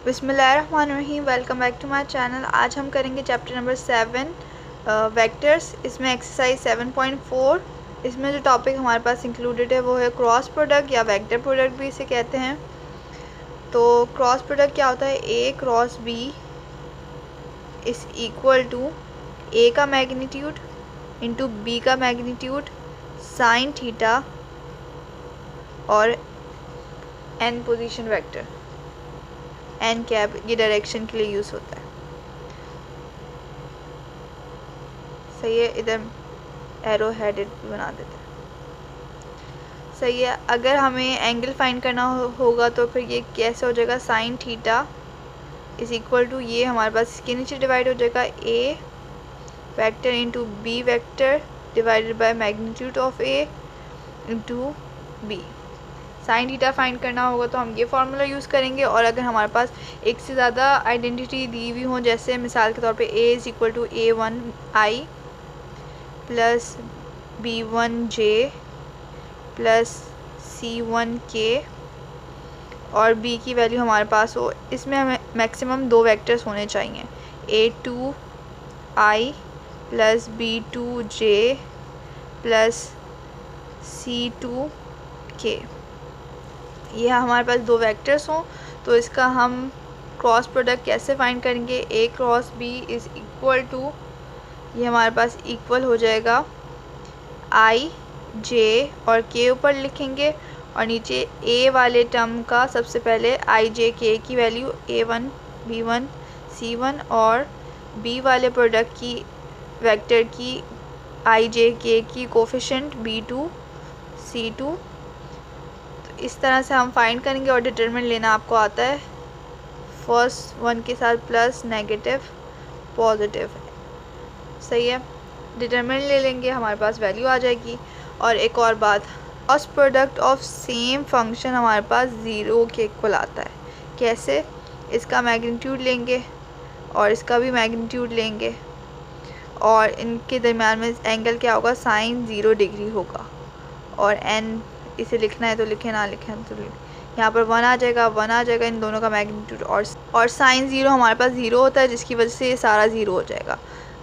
बिस्मिल्लाहिर्रहमानिर्रहीम। Welcome back to my channel. आज हम करेंगे चैप्टर नंबर 7 वेक्टर्स। इसमें एक्सरसाइज 7.4। इसमें जो टॉपिक हमारे पास इंक्लूडेड है वो है क्रॉस प्रोडक्ट या वेक्टर प्रोडक्ट भी इसे कहते हैं। तो क्रॉस प्रोडक्ट क्या होता है? A cross b is equal to a का मैग्नीट्यूड इंटू बी का मैग्नीट्यूड साइन थीटा और n position vector. N cap ये डायरेक्शन के लिए यूज़ होता है। सही है, इधर एरो हेडेड बना देते हैं। सही है, अगर हमें एंगल फाइंड करना होगा तो फिर ये कैसे हो जाएगा? Sine theta is equal to ये हमारे पास इसके नीचे डिवाइड हो जाएगा a vector into b vector divided by magnitude of a into b. Sine theta find करना होगा तो हम ये फार्मूला यूज़ करेंगे। और अगर हमारे पास एक से ज़्यादा आइडेंटिटी दी हुई हो, जैसे मिसाल के तौर पे A is equal to A1I plus B1J plus C1K और B की वैल्यू हमारे पास हो, इसमें हमें मैक्सिमम 2 वेक्टर्स होने चाहिए। A2I plus B2J plus C2K। ये हमारे पास 2 वेक्टर्स हों तो इसका हम क्रॉस प्रोडक्ट कैसे फाइंड करेंगे? A cross b is equal to ये हमारे पास इक्वल हो जाएगा आई जे और के ऊपर लिखेंगे और नीचे ए वाले टर्म का सबसे पहले आई जे के की वैल्यू A1 B1 C1 और बी वाले प्रोडक्ट की वेक्टर की आई जे के की कोफिशिएंट B2 C2। इस तरह से हम फाइंड करेंगे और डिटरमिन लेना आपको आता है। फर्स्ट वन के साथ प्लस नेगेटिव पॉजिटिव। सही है, डिटरमिन ले लेंगे, हमारे पास वैल्यू आ जाएगी। और एक और बात, cross product of same function हमारे पास 0 के इक्वल आता है। कैसे? इसका मैग्नीट्यूड लेंगे और इसका भी मैग्नीट्यूड लेंगे और इनके दरम्यान में एंगल क्या होगा? साइन 0 डिग्री होगा। और एन इसे लिखना है तो लिखे, ना लिखे तो यहाँ पर 1 आ जाएगा, 1 आ जाएगा इन दोनों का मैग्नीट्यूड। और साइन 0 हमारे पास 0 होता है जिसकी वजह से ये सारा 0 हो जाएगा।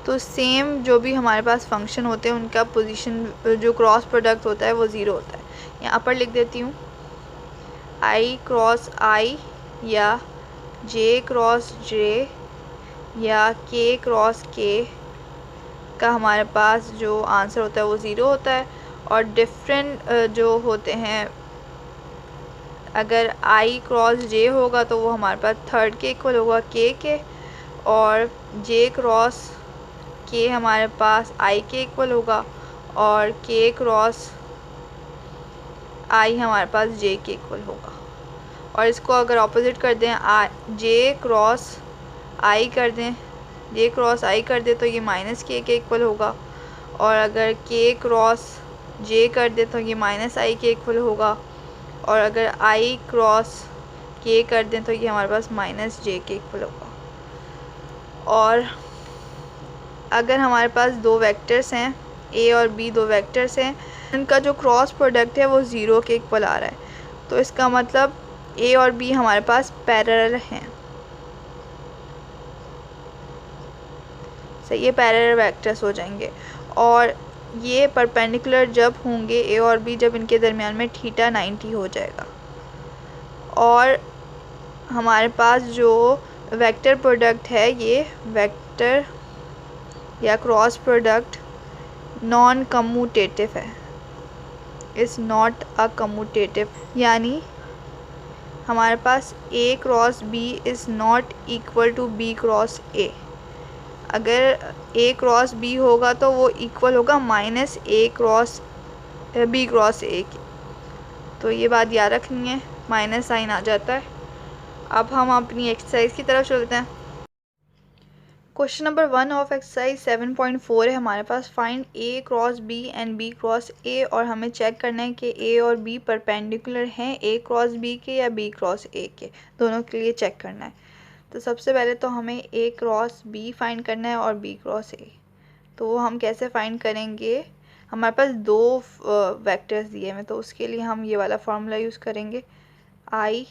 तो सेम जो भी हमारे पास फंक्शन होते हैं उनका पोजीशन जो क्रॉस प्रोडक्ट होता है वो 0 होता है। यहाँ पर लिख देती हूँ आई क्रॉस आई या जे क्रॉस जे या के क्रॉस के का हमारे पास जो आंसर होता है वो 0 होता है। और डिफरेंट जो होते हैं, अगर आई क्रॉस जे होगा तो वो हमारे पास थर्ड के इक्वल होगा के और जे क्रॉस के हमारे पास आई के इक्वल होगा और के क्रॉस आई हमारे पास जे के इक्वल होगा। और इसको अगर ऑपोजिट कर दें, जे क्रॉस आई कर दें, जे क्रॉस आई कर दे तो ये माइनस के इक्वल होगा। और अगर के क्रॉस जे कर दे तो ये माइनस आई के इक्वल होगा। और अगर आई क्रॉस के कर दें तो ये हमारे पास माइनस जे के इक्वल होगा। और अगर हमारे पास 2 वेक्टर्स हैं, ए और बी 2 वेक्टर्स हैं, इनका जो क्रॉस प्रोडक्ट है वो 0 के इक्वल आ रहा है, तो इसका मतलब ए और बी हमारे पास पैरेलल हैं। सही, ये पैरेलल वेक्टर्स हो जाएंगे। और ये परपेंडिकुलर जब होंगे ए और बी, जब इनके दरमियान में थीटा 90 हो जाएगा। और हमारे पास जो वेक्टर प्रोडक्ट है, ये वेक्टर या क्रॉस प्रोडक्ट नॉन कम्यूटेटिव है, इज़ नॉट अ कम्यूटेटिव। यानी हमारे पास a cross b is not equal to B cross a. अगर ए क्रॉस बी होगा तो वो इक्वल होगा minus a cross b cross a के। तो ये बात याद रखनी है, माइनस साइन आ जाता है। अब हम अपनी एक्सरसाइज की तरफ चलते हैं। क्वेश्चन नंबर 1 ऑफ एक्सरसाइज 7.4 है हमारे पास। Find a cross b and b cross a. और हमें चेक करना है कि ए और बी परपेंडिकुलर हैं ए क्रॉस बी के या बी क्रॉस ए के, दोनों के लिए चेक करना है। तो सबसे पहले तो हमें ए क्रॉस बी फाइंड करना है और बी क्रॉस ए। तो वो हम कैसे फाइंड करेंगे? हमारे पास 2 वेक्टर्स दिए हैं, तो उसके लिए हम ये वाला फार्मूला यूज़ करेंगे, आई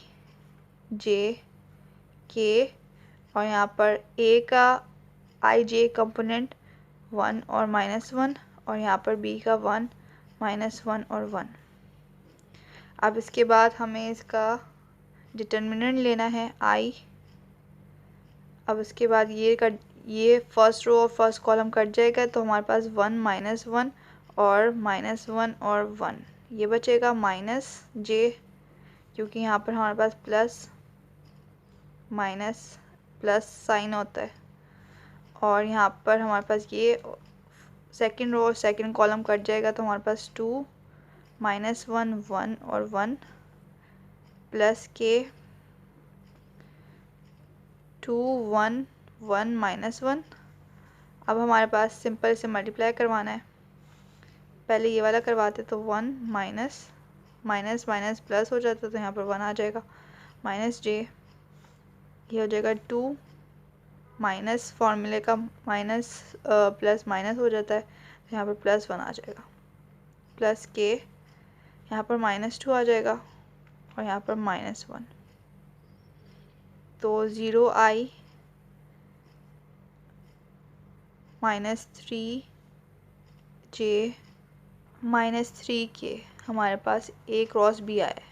जे के, और यहाँ पर ए का आई जे कंपोनेंट 1 और -1, और यहाँ पर बी का 1 -1 और 1। अब इसके बाद हमें इसका डिटर्मिनेंट लेना है आई। अब इसके बाद ये फर्स्ट रो और फर्स्ट कॉलम कट जाएगा, तो हमारे पास 1 -1 और -1 और 1 ये बचेगा माइनस जे, क्योंकि यहाँ पर हमारे पास प्लस माइनस प्लस साइन होता है। और यहाँ पर हमारे पास ये सेकंड रो और सेकंड कॉलम कट जाएगा, तो हमारे पास 2 -1 1 और 1 प्लस के 2 1 1 -1। अब हमारे पास सिंपल से मल्टीप्लाई करवाना है। पहले ये वाला करवाते तो 1 माइनस माइनस माइनस प्लस हो जाता, तो यहाँ पर 1 आ जाएगा माइनस जे, ये हो जाएगा 2 माइनस फॉर्मूले का माइनस प्लस माइनस हो जाता है, तो यहाँ पर +1 आ जाएगा, प्लस के यहाँ पर -2 आ जाएगा और यहाँ पर -1, तो 0i -3 जे -3k हमारे पास A क्रॉस B आया है।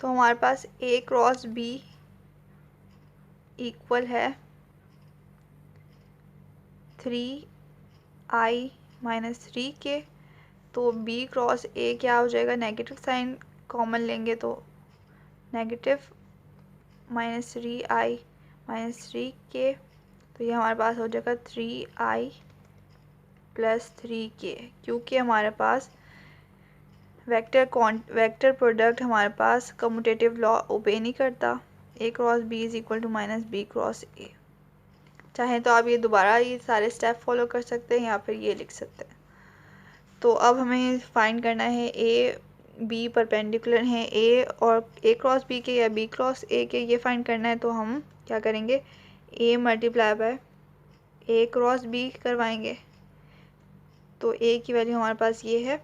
तो हमारे पास A क्रॉस B इक्वल है 3i -3k। तो B क्रॉस A क्या हो जाएगा, नेगेटिव साइन कॉमन लेंगे तो नेगेटिव -3i -3k, तो ये हमारे पास हो जाएगा 3i + 3k, क्योंकि हमारे पास वेक्टर प्रोडक्ट हमारे पास कम्यूटेटिव लॉ ओबे नहीं करता। A cross B is equal to -B cross A। चाहें तो आप ये दोबारा ये सारे स्टेप फॉलो कर सकते हैं या फिर ये लिख सकते हैं। तो अब हमें फाइंड करना है A B परपेंडिकुलर हैं A और A क्रॉस B के या B क्रॉस A के, ये फाइंड करना है। तो हम क्या करेंगे, A multiply by A cross B करवाएंगे। तो A की वैल्यू हमारे पास ये है,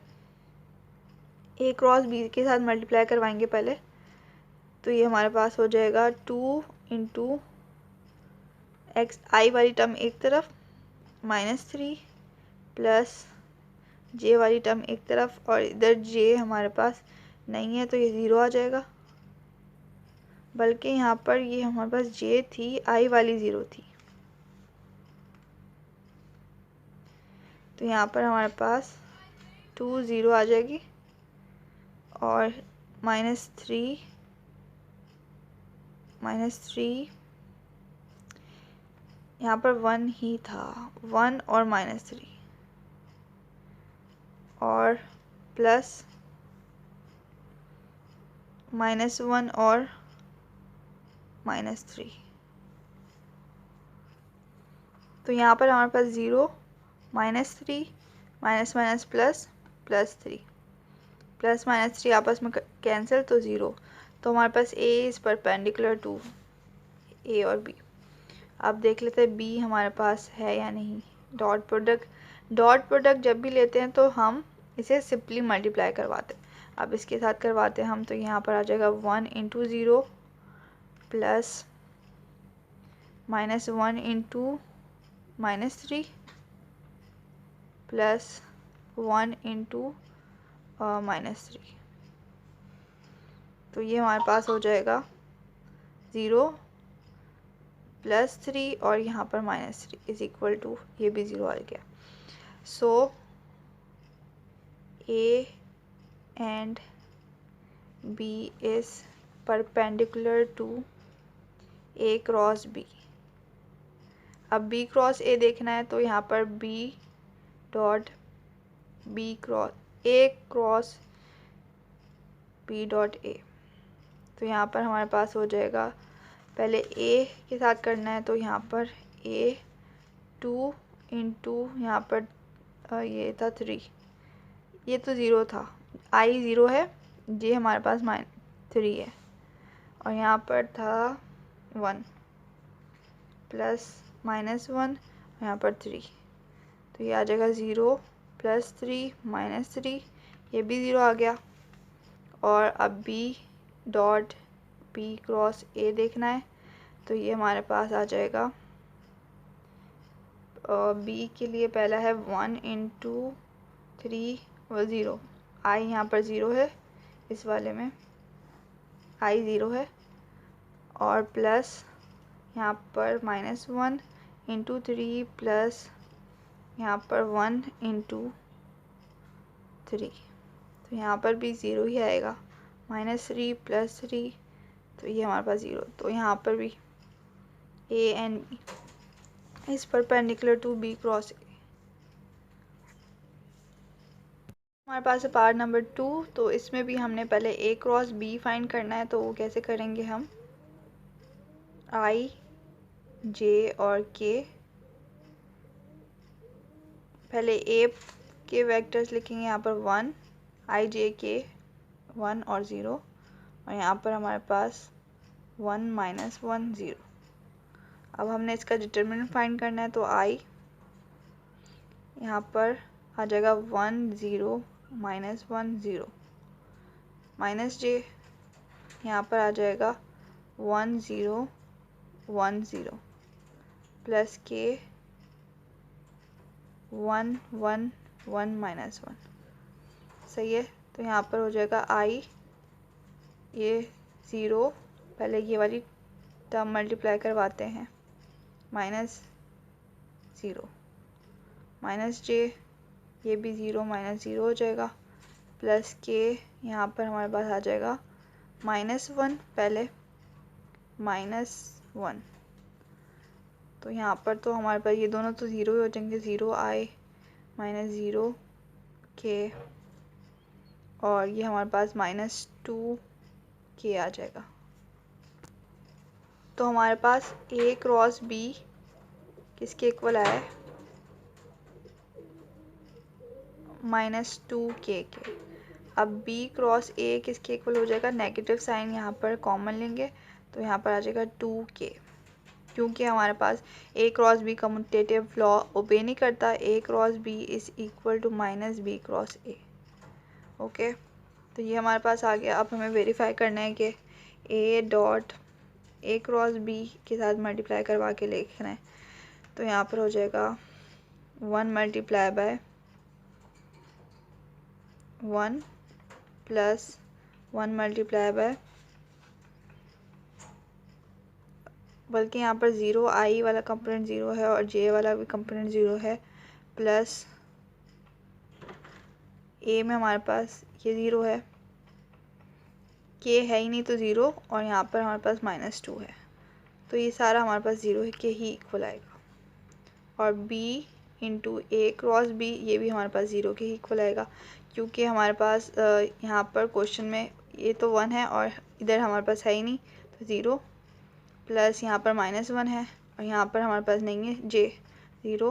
A क्रॉस B के साथ मल्टीप्लाई करवाएंगे पहले, तो ये हमारे पास हो जाएगा 2 × x i वाली टर्म एक तरफ -3 प्लस j वाली टर्म एक तरफ, और इधर j हमारे पास नहीं है तो ये 0 आ जाएगा, बल्कि यहाँ पर ये हमारे पास j थी, i वाली 0 थी, तो यहाँ पर हमारे पास 2 0 आ जाएगी और -3 यहाँ पर 1 ही था, 1 और -3 और प्लस -1 और -3, तो यहाँ पर हमारे पास 0 -3 माइनस प्लस +3 प्लस -3 आपस में कैंसिल, तो 0। तो हमारे पास A is perpendicular to A और B। अब देख लेते हैं B हमारे पास है या नहीं। डॉट प्रोडक्ट जब भी लेते हैं तो हम इसे सिंपली मल्टीप्लाई करवाते हैं। अब इसके साथ करवाते हैं हम, तो यहाँ पर आ जाएगा 1 × 0 प्लस -1 × -3 प्लस 1 × -3, तो ये हमारे पास हो जाएगा 0 + 3 और यहाँ पर -3 इज इक्वल टू, ये भी 0 आ गया। सो A and B is perpendicular to A cross B। अब B क्रॉस A देखना है, तो यहाँ पर B dot B cross A cross B dot A, तो यहाँ पर हमारे पास हो जाएगा, पहले A के साथ करना है, तो यहाँ पर A 2 × यहाँ पर ये था 3, ये तो 0 था, I 0 है, J हमारे पास -3 है, और यहाँ पर था 1 प्लस -1 यहाँ पर 3, तो ये आ जाएगा 0 + 3 -3, ये भी 0 आ गया। और अब B dot B cross A देखना है तो ये हमारे पास आ जाएगा बी के लिए पहला है 1 इंटू 3 0। आई यहाँ पर 0 है, इस वाले में आई 0 है, और प्लस यहाँ पर -1 इंटू 3 प्लस यहाँ पर 1 इंटू 3, तो यहाँ पर भी 0 ही आएगा। -3 + 3, तो ये हमारे पास 0। तो यहाँ पर भी A and B is perpendicular to B cross A. हमारे पास है पार्ट नंबर 2। तो इसमें भी हमने पहले ए क्रॉस बी फाइंड करना है। तो वो कैसे करेंगे हम, आई जे और के, पहले ए के वेक्टर्स लिखेंगे यहाँ पर 1, आई जे के 1 और 0, और यहाँ पर हमारे पास 1 - 1 0। अब हमने इसका डिटर्मिनेंट फाइंड करना है। तो आई यहाँ पर आ जाएगा 1 0 -1 0, माइनस जे यहाँ पर आ जाएगा 1 0 1 0, प्लस के 1 1 1 -1। सही है। तो यहाँ पर हो जाएगा आई ये 0, पहले ये वाली टर्म मल्टीप्लाई करवाते हैं, -0, माइनस जे ये भी 0 -0 हो जाएगा, प्लस के यहाँ पर हमारे पास आ जाएगा -1, पहले -1। तो यहाँ पर तो हमारे पास ये दोनों तो 0 ही हो जाएंगे, 0 आई -0 के, और ये हमारे पास -2 के आ जाएगा। तो हमारे पास ए क्रॉस बी किसके इक्वल आया है, -2 के। अब बी क्रॉस ए किसके इक्वल हो जाएगा, नेगेटिव साइन यहाँ पर कॉमन लेंगे तो यहाँ पर आ जाएगा 2 के, क्योंकि हमारे पास a cross b commutative law obey नहीं करता। A cross b is equal to -b cross a. Okay, तो ये हमारे पास आ गया। अब हमें वेरीफाई करना है कि A dot A cross B के साथ मल्टीप्लाई करवा के लिखना है। तो यहाँ पर हो जाएगा 1 × 1 प्लस 1 × बल्कि यहाँ पर 0 आई वाला कंपोनेंट 0 है और जे वाला भी कंपोनेंट 0 है, प्लस ए में हमारे पास ये 0 है, के है ही नहीं तो 0, और यहाँ पर हमारे पास -2 है। तो ये सारा हमारे पास 0 के ही इक्वल आएगा। और b इंटू ए क्रॉस बी ये भी हमारे पास 0 के ही इक्वल आएगा, क्योंकि हमारे पास यहाँ पर क्वेश्चन में ये तो 1 है और इधर हमारे पास है ही नहीं, तो 0, प्लस यहाँ पर -1 है और यहाँ पर हमारे पास नहीं है जे 0,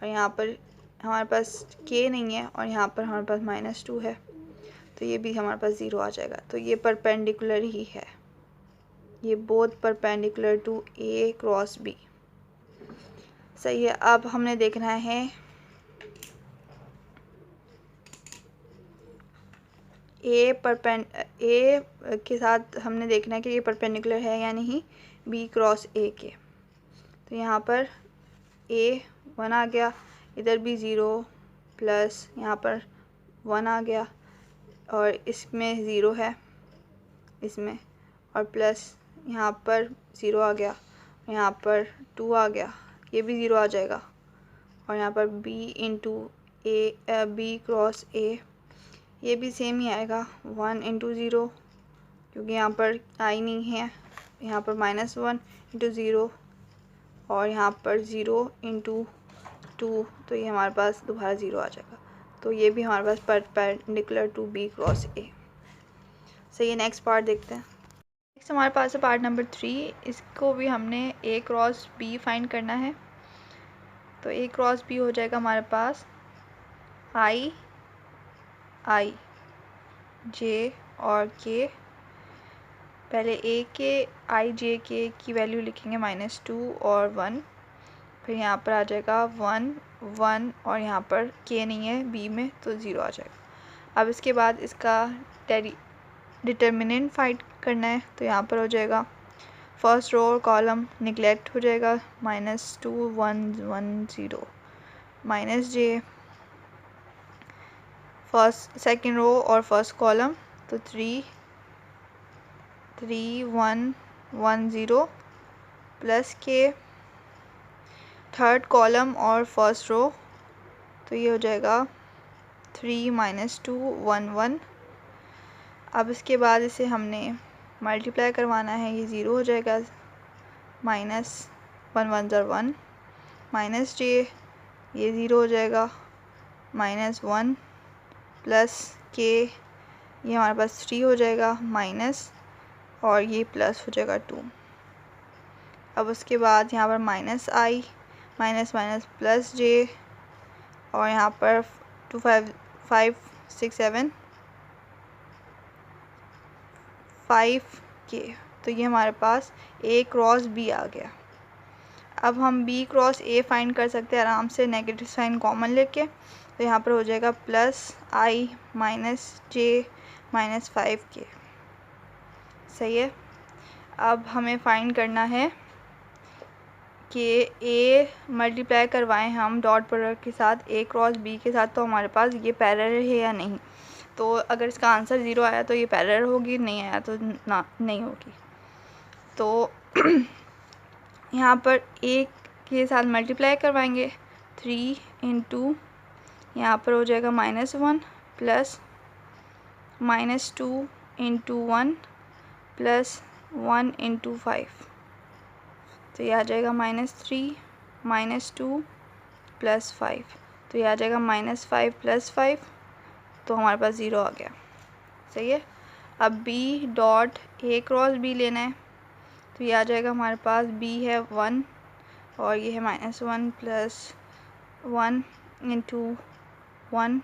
और यहाँ पर हमारे पास के नहीं है और यहाँ पर हमारे पास -2 है, तो ये भी हमारे पास 0 आ जाएगा। तो ये परपेंडिकुलर ही है, ये both perpendicular to A cross B. सही है। अब हमने देखना है ए के साथ हमने देखना है कि ये परपेंडिकुलर है या नहीं बी क्रॉस ए के। तो यहाँ पर ए 1 आ गया, इधर भी 0, प्लस यहाँ पर 1 आ गया और इसमें 0 है इसमें, और प्लस यहाँ पर 0 आ गया, यहाँ पर 2 आ गया, ये भी 0 आ जाएगा, और यहाँ पर b into B cross A ये भी सेम ही आएगा, 1 इंटू 0, क्योंकि यहाँ पर आई नहीं है, यहाँ पर -1 इंटू 0 और यहाँ पर 0 इंटू 2, तो ये हमारे पास दोबारा 0 आ जाएगा। तो ये भी हमारे पास perpendicular to B cross a. सही है। नेक्स्ट पार्ट देखते हैं। नेक्स्ट हमारे पास है पार्ट नंबर 3। इसको भी हमने ए क्रॉस बी फाइंड करना है। तो ए क्रॉस बी हो जाएगा हमारे पास आई जे और के। पहले ए के आई जे के की वैल्यू लिखेंगे -2 और 1, फिर यहाँ पर आ जाएगा 1 1 और यहाँ पर के नहीं है बी में तो 0 आ जाएगा। अब इसके बाद इसका डिटर्मिनेंट फाइंड करना है तो यहाँ पर हो जाएगा फर्स्ट रो और कॉलम निगलेक्ट हो जाएगा, -2 1 1 0 माइनस जे, फर्स्ट सेकेंड रो और फर्स्ट कॉलम तो 3 3 1 1 0 प्लस के, थर्ड कॉलम और फर्स्ट रो तो ये हो जाएगा 3 -2 1 1। अब इसके बाद इसे हमने मल्टीप्लाई करवाना है, ये ज़ीरो हो जाएगा, -1 1 1 माइनस जे, ये ज़ीरो हो जाएगा, -1 प्लस के, ये हमारे पास 3 हो जाएगा, माइनस और ये प्लस हो जाएगा 2। अब उसके बाद यहाँ पर माइनस आई, माइनस माइनस प्लस जे, और यहाँ पर 2 5 5 6 7 5 के, तो ये हमारे पास ए क्रॉस बी आ गया। अब हम बी क्रॉस ए फाइंड कर सकते हैं आराम से नेगेटिव साइन कॉमन लेके, तो यहाँ पर हो जाएगा प्लस आई माइनस जे माइनस 5 के। सही है। अब हमें फाइंड करना है कि ए मल्टीप्लाई करवाएं हम डॉट प्रोडक्ट के साथ ए क्रॉस बी के साथ, तो हमारे पास ये पैरेलल है या नहीं। तो अगर इसका आंसर 0 आया तो ये पैरेलल होगी, नहीं आया तो ना नहीं होगी। तो यहाँ पर ए के साथ मल्टीप्लाई करवाएंगे, 3 इंटू यहाँ पर हो जाएगा -1 प्लस -2 इंटू 1 प्लस 1 इंटू 5, तो ये आ जाएगा -3 -2 प्लस 5, तो ये आ जाएगा -5 प्लस 5, तो हमारे पास 0 आ गया। सही है। अब B dot A cross B लेना है, तो ये आ जाएगा हमारे पास बी है 1 और ये है -1 प्लस 1 इंटू 1,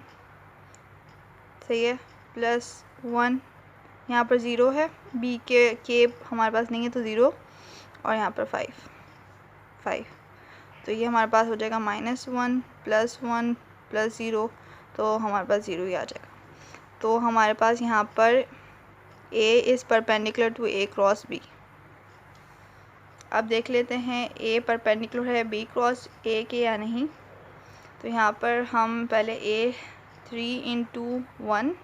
सही है, प्लस 1, यहाँ पर 0 है, बी के हमारे पास नहीं है तो 0, और यहाँ पर 5, तो ये हमारे पास हो जाएगा -1 प्लस 1 प्लस 0, तो हमारे पास 0 ही आ जाएगा। तो हमारे पास यहाँ पर A is perpendicular to A cross B। अब देख लेते हैं A परपेंडिकुलर है B क्रॉस A के या नहीं। तो यहाँ पर हम पहले A 3 into 1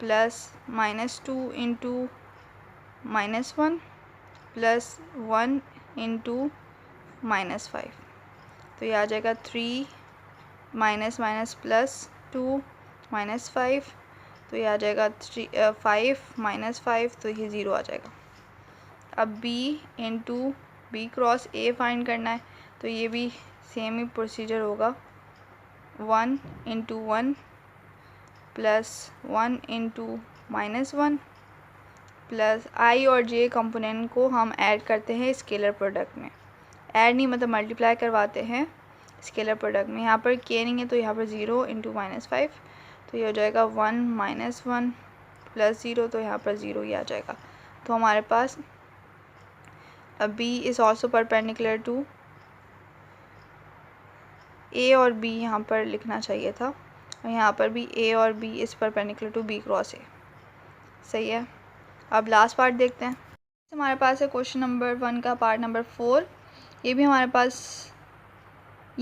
plus -2 into -1 plus 1 into -5, तो ये आ जाएगा 3 माइनस प्लस 2 -5, तो ये आ जाएगा 5 -5, तो ये 0 आ जाएगा। अब B into B cross A find करना है, तो ये भी सेम ही प्रोसीजर होगा, 1 into 1 plus 1 into -1 plus I और J कंपोनेंट को हम ऐड करते हैं स्केलर प्रोडक्ट में। ऐड नहीं मतलब मल्टीप्लाई करवाते हैं स्केलर प्रोडक्ट में। यहाँ पर K नहीं है तो यहाँ पर 0 इंटू -5, तो ये हो जाएगा 1 -1 प्लस 0, तो यहाँ पर 0 ही आ जाएगा। तो हमारे पास B is also perpendicular to A और B, यहाँ पर लिखना चाहिए था, और यहाँ पर भी A और B is perpendicular to B cross A। सही है। अब लास्ट पार्ट देखते हैं। हमारे पास है क्वेश्चन नंबर 1 का पार्ट नंबर 4। ये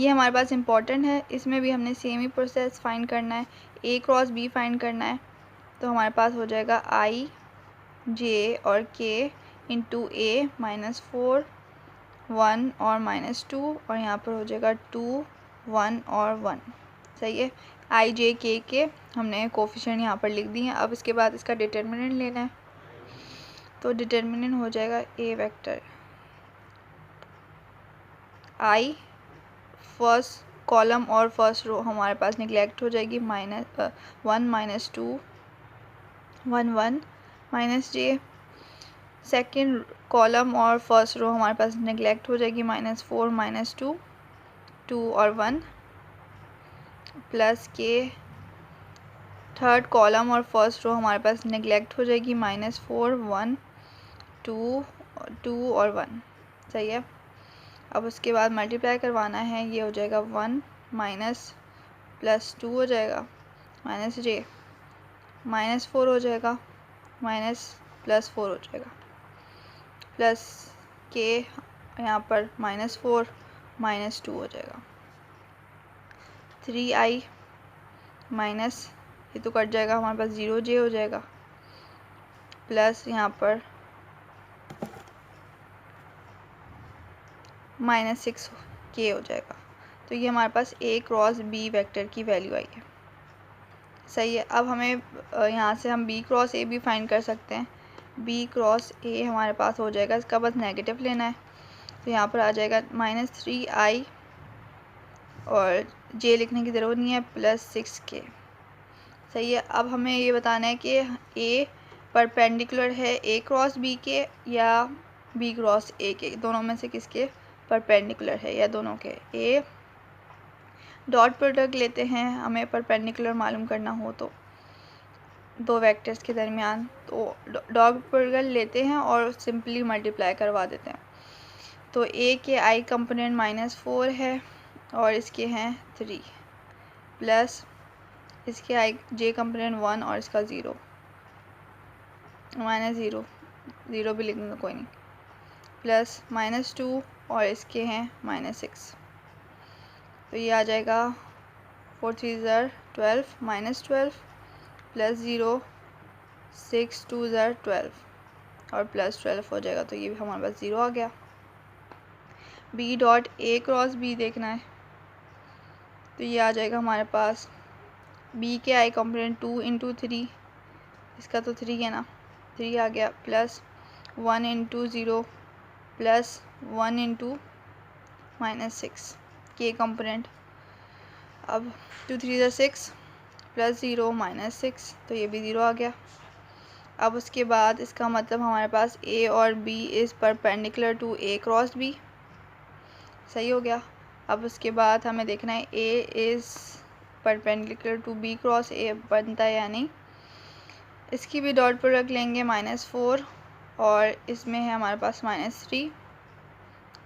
हमारे पास इम्पॉर्टेंट है। इसमें भी हमने सेम ही प्रोसेस फाइंड करना है, A क्रॉस B फाइंड करना है। तो हमारे पास हो जाएगा I J और K इंटू A -4 1 और -2, और यहाँ पर हो जाएगा 2 1 और 1। सही है। I J K के हमने कोफिशिएंट यहाँ पर लिख दिए हैं। अब इसके बाद इसका डिटर्मिनेंट लेना है, तो डिटर्मिनेंट हो जाएगा A vector I, first column और फर्स्ट रो हमारे पास निगलेक्ट हो जाएगी, -1 -2 1 1 माइनस जे, सेकेंड कॉलम और फर्स्ट रो हमारे पास निगलेक्ट हो जाएगी, -4 -2 2 और 1 प्लस के, थर्ड कॉलम और फर्स्ट रो हमारे पास निगलेक्ट हो जाएगी, -4 1 2 2 और 1। सही है। अब उसके बाद मल्टीप्लाई करवाना है, ये हो जाएगा 1 माइनस प्लस 2 हो जाएगा, माइनस जे -4 हो जाएगा, माइनस प्लस 4 हो जाएगा, प्लस के यहाँ पर -4 -2 हो जाएगा। 3i माइनस, ये तो कट जाएगा, हमारे पास 0j हो जाएगा, प्लस यहाँ पर -6k हो जाएगा। तो ये हमारे पास a क्रॉस b वेक्टर की वैल्यू आई है। सही है। अब हमें यहाँ से हम b क्रॉस a भी फाइंड कर सकते हैं। b क्रॉस a हमारे पास हो जाएगा, इसका बस नेगेटिव लेना है, तो यहाँ पर आ जाएगा -3i और j लिखने की ज़रूरत नहीं है, +6k। सही है। अब हमें ये बताना है कि a परपेंडिकुलर है a क्रॉस b के या b क्रॉस a के, दोनों में से किसके परपेंडिकुलर है, या दोनों के। a डॉट प्रोडक्ट लेते हैं, हमें परपेंडिकुलर मालूम करना हो तो दो वेक्टर्स के दरमियान, तो डॉट प्रोडक्ट लेते हैं और सिंपली मल्टीप्लाई करवा देते हैं। तो a के i कंपोनेंट -4 है और इसके हैं 3, प्लस इसके i j कंपोनेंट 1 और इसका 0, -0 0 भी लिखने कोई नहीं, प्लस -2 और इसके हैं -6। तो ये आ जाएगा 4 3 12 -12 प्लस 0 6 2 12 और प्लस 12 हो जाएगा। तो ये भी हमारे पास 0 आ गया। b dot a cross b देखना है, तो ये आ जाएगा हमारे पास b के i कंपोनेंट 2 इंटू 3, इसका तो 3 है ना, 3 आ गया, प्लस 1 इंटू 0 प्लस 1 इंटू -6 के कंपोनेंट। अब 2 3 6 प्लस 0 -6, तो ये भी 0 आ गया। अब उसके बाद इसका मतलब हमारे पास a और b is perpendicular to a cross b। सही हो गया। अब उसके बाद हमें देखना है a is perpendicular to b cross a बनता है या नहीं। इसकी भी डॉट प्रोडक्ट लेंगे, -4 और इसमें है हमारे पास -3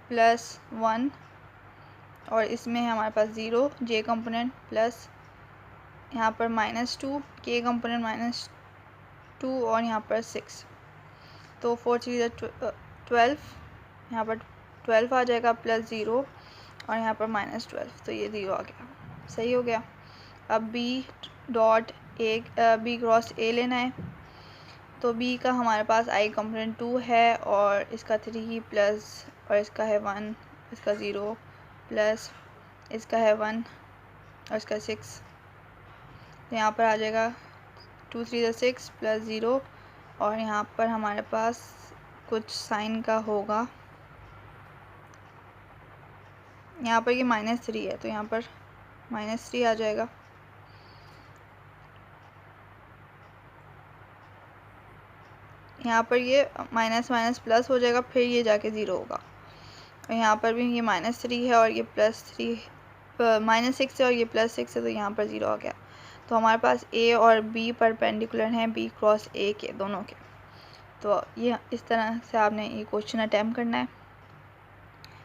प्लस 1 और इसमें है हमारे पास 0 j कंपोनेंट, प्लस यहाँ पर -2 k कंपोनेंट -2 और यहाँ पर 6। तो 4 3 12, यहाँ पर 12 आ जाएगा, प्लस 0 और यहाँ पर -12, तो ये 0 आ गया। सही हो गया। अब b dot b cross a लेना है, तो b का हमारे पास i कंपोनेंट 2 है और इसका 3 प्लस और इसका है 1, इसका 0 प्लस इसका है 1 और इसका 6। तो यहाँ पर आ जाएगा 2 3 6 प्लस 0 और यहाँ पर हमारे पास कुछ साइन का होगा, यहाँ पर ये -3 है, तो यहाँ पर -3 आ जाएगा। यहाँ पर ये माइनस माइनस प्लस हो जाएगा, फिर ये जाके 0 होगा। और यहाँ पर भी ये -3 है और ये +3 -6 है और ये +6 है, तो यहाँ पर 0 आ गया। तो हमारे पास a और b परपेंडिकुलर हैं b क्रॉस a के, दोनों के। तो ये इस तरह से आपने ये क्वेश्चन अटैम्प्ट करना है।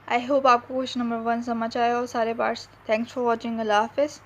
आई होप आपको क्वेश्चन नंबर 1 समझ आया हो सारे पार्ट्स। Thanks for watching. अल्लाह हाफिज़।